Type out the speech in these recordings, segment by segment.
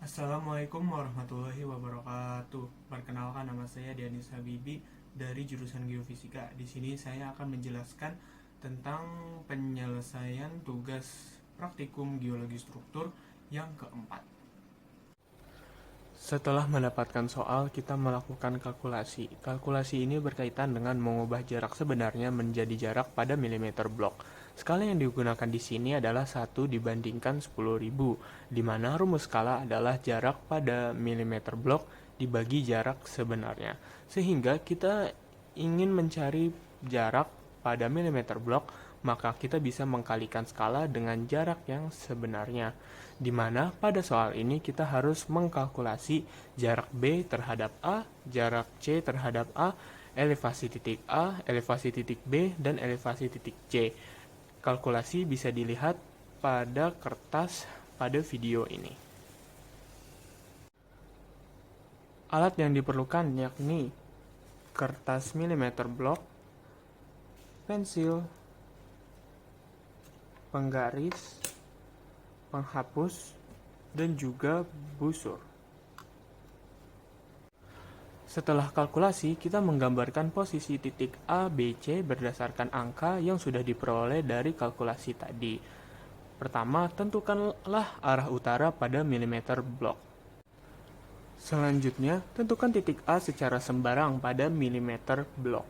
Assalamualaikum warahmatullahi wabarakatuh. Perkenalkan, nama saya Dianis Habibi dari jurusan Geofisika. Di sini saya akan menjelaskan tentang penyelesaian tugas praktikum geologi struktur yang keempat. Setelah mendapatkan soal, kita melakukan kalkulasi. Kalkulasi ini berkaitan dengan mengubah jarak sebenarnya menjadi jarak pada milimeter blok. Skala yang digunakan di sini adalah 1 dibandingkan 10.000, di mana rumus skala adalah jarak pada milimeter blok dibagi jarak sebenarnya. Sehingga kita ingin mencari jarak pada milimeter blok, maka kita bisa mengkalikan skala dengan jarak yang sebenarnya, di mana pada soal ini kita harus mengkalkulasi jarak B terhadap A, jarak C terhadap A, elevasi titik A, elevasi titik B, dan elevasi titik C. Kalkulasi bisa dilihat pada kertas pada video ini. Alat yang diperlukan yakni kertas milimeter blok, pensil, penggaris, penghapus, dan juga busur. Setelah kalkulasi, kita menggambarkan posisi titik A, B, C berdasarkan angka yang sudah diperoleh dari kalkulasi tadi. Pertama, tentukanlah arah utara pada milimeter blok. Selanjutnya, tentukan titik A secara sembarang pada milimeter blok.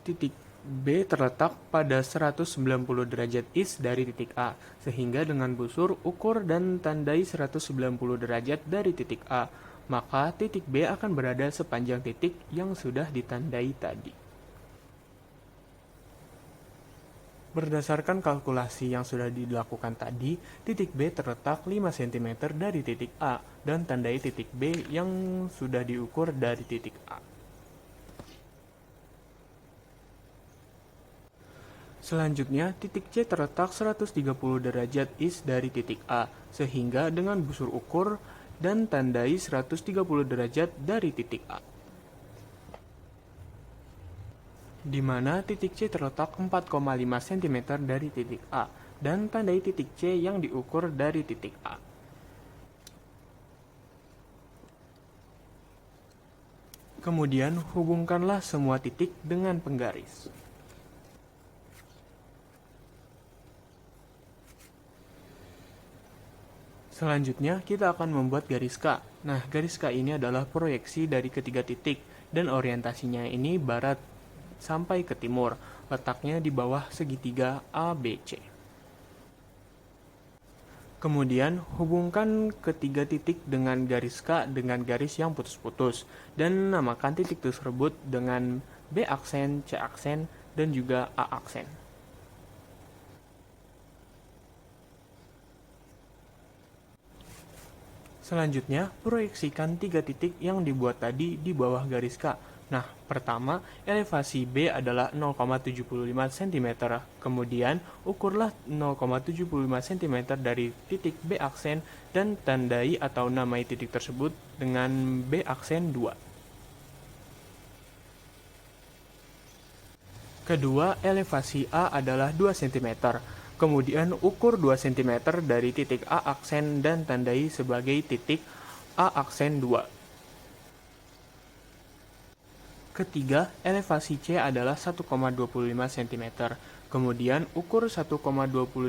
Titik B terletak pada 190 derajat east dari titik A, sehingga dengan busur ukur dan tandai 190 derajat dari titik A, maka titik B akan berada sepanjang titik yang sudah ditandai tadi. Berdasarkan kalkulasi yang sudah dilakukan tadi, titik B terletak 5 cm dari titik A, dan tandai titik B yang sudah diukur dari titik A. Selanjutnya, titik C terletak 130 derajat east dari titik A, sehingga dengan busur ukur dan tandai 130 derajat dari titik A. Di mana titik C terletak 4,5 cm dari titik A, dan tandai titik C yang diukur dari titik A. Kemudian, hubungkanlah semua titik dengan penggaris. Selanjutnya, kita akan membuat garis K. Nah, garis K ini adalah proyeksi dari ketiga titik, dan orientasinya ini barat sampai ke timur, letaknya di bawah segitiga ABC. Kemudian, hubungkan ketiga titik dengan garis K dengan garis yang putus-putus, dan namakan titik tersebut dengan B aksen, C aksen, dan juga A aksen. Selanjutnya, proyeksikan tiga titik yang dibuat tadi di bawah garis K. Nah, pertama, elevasi B adalah 0,75 cm. Kemudian, ukurlah 0,75 cm dari titik B aksen dan tandai atau namai titik tersebut dengan B aksen 2. Kedua, elevasi A adalah 2 cm. Kemudian ukur 2 cm dari titik A aksen dan tandai sebagai titik A aksen 2. Ketiga, elevasi C adalah 1,25 cm. Kemudian ukur 1,25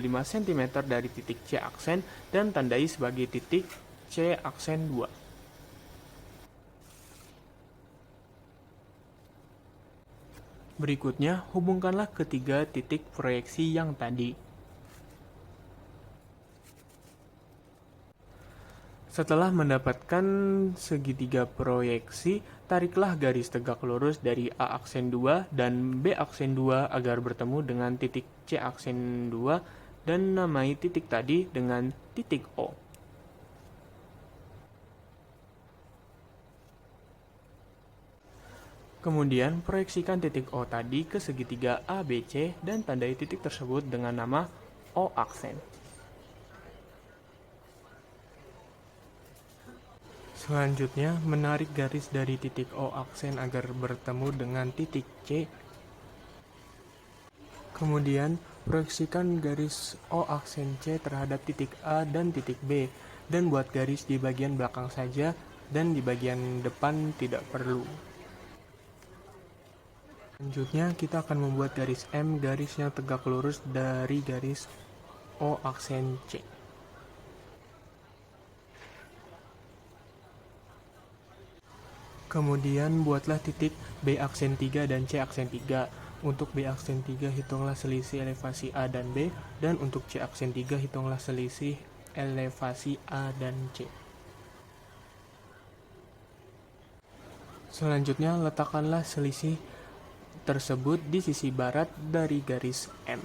cm dari titik C aksen dan tandai sebagai titik C aksen 2. Berikutnya, hubungkanlah ketiga titik proyeksi yang tadi. Setelah mendapatkan segitiga proyeksi, tariklah garis tegak lurus dari A aksen 2 dan B aksen 2 agar bertemu dengan titik C aksen 2 dan namai titik tadi dengan titik O. Kemudian, proyeksikan titik O tadi ke segitiga ABC dan tandai titik tersebut dengan nama O aksen. Selanjutnya, menarik garis dari titik O aksen agar bertemu dengan titik C. Kemudian, Proyeksikan garis O aksen C terhadap titik A dan titik B, dan buat garis di bagian belakang saja, dan di bagian depan tidak perlu. Selanjutnya, kita akan membuat garis M, garis yang tegak lurus dari garis O aksen C. Kemudian buatlah titik B aksen 3 dan C aksen 3. Untuk B aksen 3 hitunglah selisih elevasi A dan B, dan untuk C aksen 3 hitunglah selisih elevasi A dan C. Selanjutnya letakkanlah selisih tersebut di sisi barat dari garis M.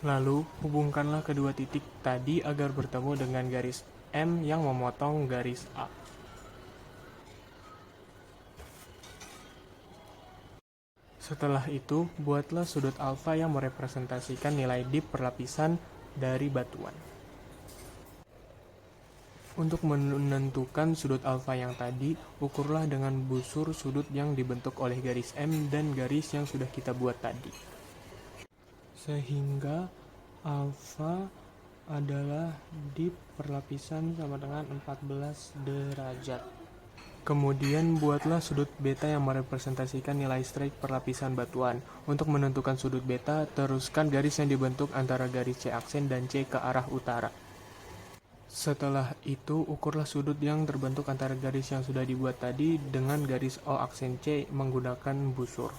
Lalu, hubungkanlah kedua titik tadi agar bertemu dengan garis M yang memotong garis A. Setelah itu, buatlah sudut alfa yang merepresentasikan nilai dip perlapisan dari batuan. Untuk menentukan sudut alfa yang tadi, ukurlah dengan busur sudut yang dibentuk oleh garis M dan garis yang sudah kita buat tadi. Sehingga alfa adalah dip perlapisan sama dengan 14 derajat. Kemudian buatlah sudut beta yang merepresentasikan nilai strike perlapisan batuan. Untuk menentukan sudut beta, teruskan garis yang dibentuk antara garis C aksen dan C ke arah utara. Setelah itu, ukurlah sudut yang terbentuk antara garis yang sudah dibuat tadi dengan garis O aksen C menggunakan busur.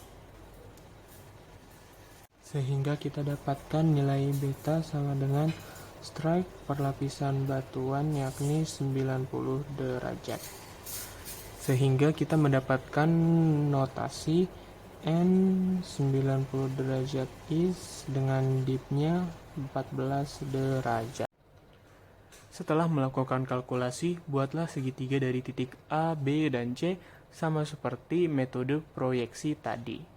Sehingga kita dapatkan nilai beta sama dengan strike perlapisan batuan yakni 90 derajat. Sehingga kita mendapatkan notasi N 90 derajat is dengan dipnya 14 derajat. Setelah melakukan kalkulasi, buatlah segitiga dari titik A, B, dan C sama seperti metode proyeksi tadi.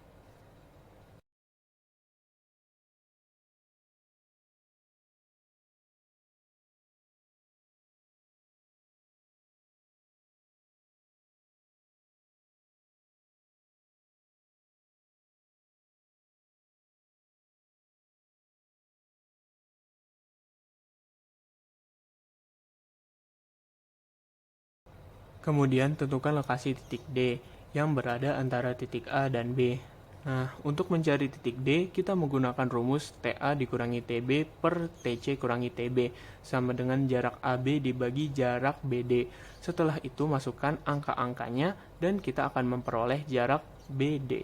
Kemudian tentukan lokasi titik D yang berada antara titik A dan B. Nah, untuk mencari titik D, kita menggunakan rumus TA dikurangi TB per TC kurangi TB, sama dengan jarak AB dibagi jarak BD. Setelah itu, masukkan angka-angkanya, dan kita akan memperoleh jarak BD.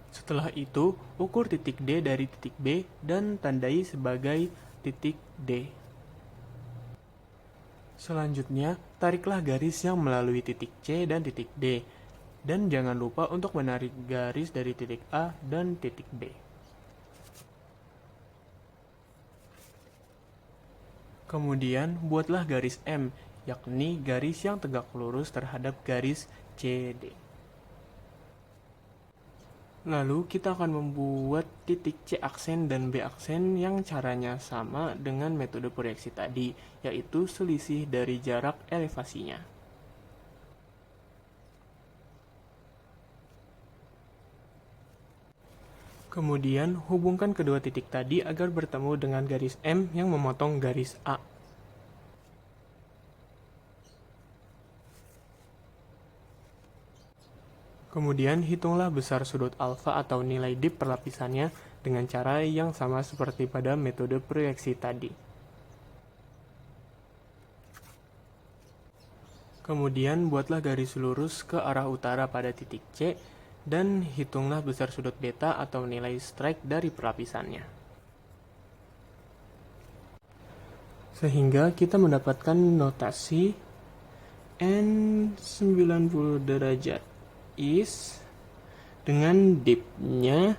Setelah itu, ukur titik D dari titik B, dan tandai sebagai titik D. Selanjutnya, tariklah garis yang melalui titik C dan titik D, dan jangan lupa untuk menarik garis dari titik A dan titik B. Kemudian, buatlah garis M, yakni garis yang tegak lurus terhadap garis CD. Lalu kita akan membuat titik C aksen dan B aksen yang caranya sama dengan metode proyeksi tadi, yaitu selisih dari jarak elevasinya. Kemudian hubungkan kedua titik tadi agar bertemu dengan garis M yang memotong garis A. Kemudian hitunglah besar sudut alfa atau nilai dip perlapisannya dengan cara yang sama seperti pada metode proyeksi tadi. Kemudian buatlah garis lurus ke arah utara pada titik C dan hitunglah besar sudut beta atau nilai strike dari perlapisannya. Sehingga kita mendapatkan notasi N 90 derajat is dengan dipnya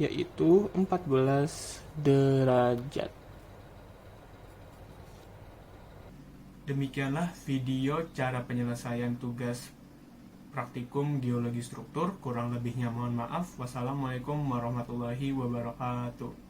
yaitu 14 derajat. Demikianlah video cara penyelesaian tugas praktikum geologi struktur. Kurang lebihnya mohon maaf. Wassalamualaikum warahmatullahi wabarakatuh.